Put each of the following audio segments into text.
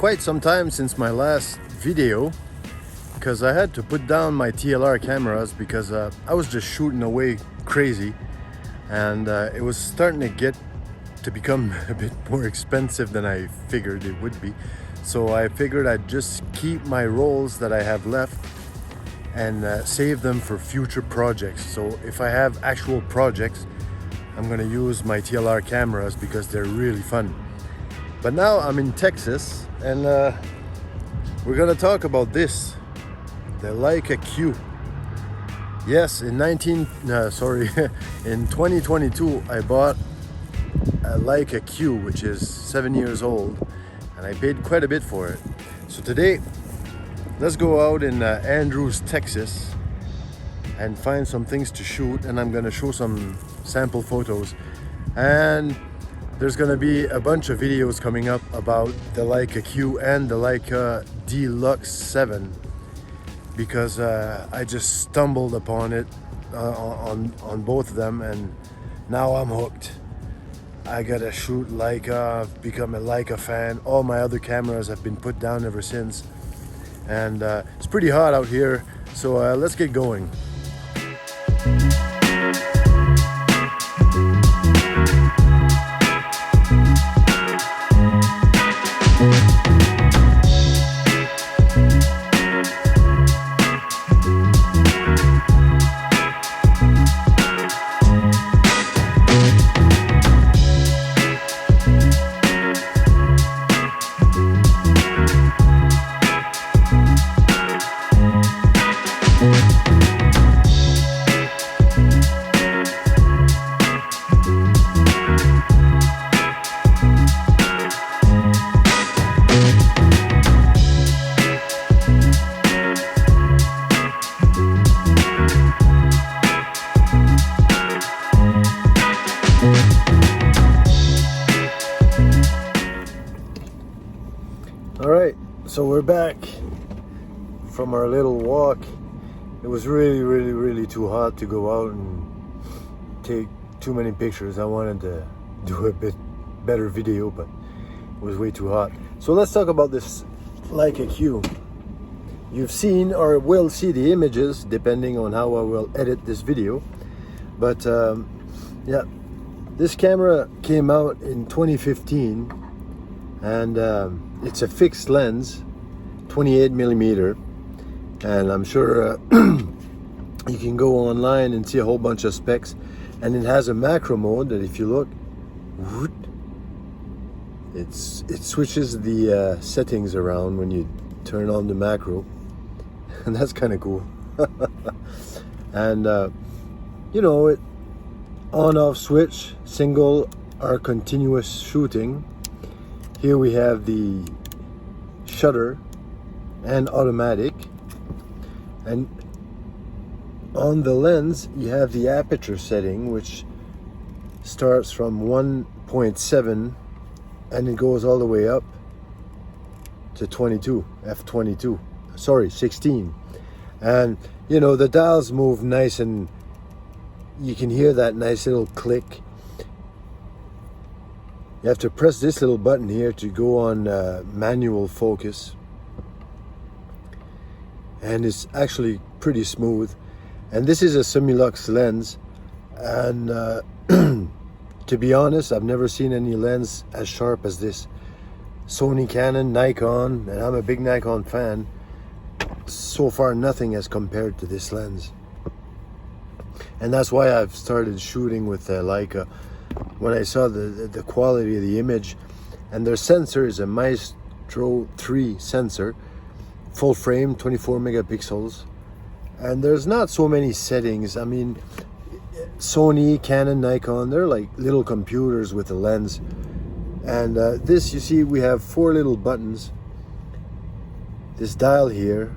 quite some time since my last video because I had to put down my TLR cameras because I was just shooting away crazy, and it was starting to become a bit more expensive than I figured it would be. So I figured I'd just keep my rolls that I have left and save them for future projects. So if I have actual projects, I'm gonna use my TLR cameras because they're really fun. But now I'm in Texas, and we're gonna talk about this, the Leica Q. Yes, in 2022 I bought a Leica Q, which is 7 years old, and I paid quite a bit for it. So today, let's go out in Andrews, Texas, and find some things to shoot, and I'm gonna show some sample photos. And there's gonna be a bunch of videos coming up about the Leica Q and the Leica Deluxe 7 because I just stumbled upon it on both of them, and now I'm hooked. I gotta shoot Leica. I've become a Leica fan. All my other cameras have been put down ever since, and it's pretty hot out here, so let's get going. Alright, so we're back from our little walk. It was really too hot to go out and take too many pictures. I wanted to do a bit better video, but it was way too hot. So let's talk about this Leica Q. You've seen or will see the images depending on how I will edit this video. But yeah, this camera came out in 2015, and it's a fixed lens, 28mm, and I'm sure you can go online and see a whole bunch of specs. And it has a macro mode that, if you look, it switches the settings around when you turn on the macro, and that's kind of cool. And you know, it on-off switch, single or continuous shooting. Here we have the shutter and automatic, and on the lens you have the aperture setting, which starts from 1.7 and it goes all the way up to 16. And you know, the dials move nice, and you can hear that nice little click. You have to press this little button here to go on manual focus, and it's actually pretty smooth. And this is a Simulux lens, and to be honest, I've never seen any lens as sharp as this. Sony, Canon, Nikon, and I'm a big Nikon fan. So far nothing has compared to this lens, and that's why I've started shooting with Leica. When I saw the quality of the image, and their sensor is a Maestro 3 sensor, full frame, 24 megapixels, and there's not so many settings. I mean, Sony, Canon, Nikon, they're like little computers with a lens. And this, you see, we have 4 little buttons, this dial here,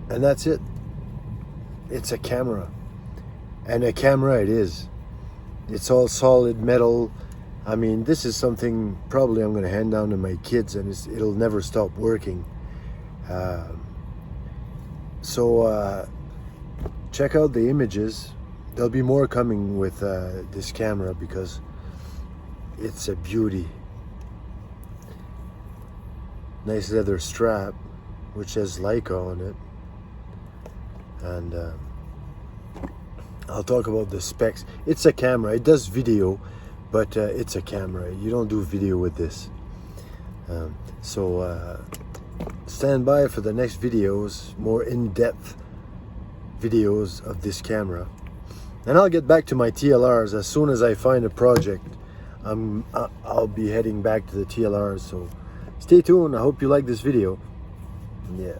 and that's it. It's a camera, and a camera it is. It's all solid metal. I mean, this is something probably I'm going to hand down to my kids, and it'll never stop working. So check out the images. There'll be more coming with this camera because it's a beauty. Nice leather strap, which has Leica on it. And I'll talk about the specs. It's a camera. It does video, but it's a camera. You don't do video with this. So stand by for the next videos, more in-depth videos of this camera. And I'll get back to my TLRs as soon as I find a project. I'll be heading back to the TLRs. So stay tuned. I hope you like this video. Yeah.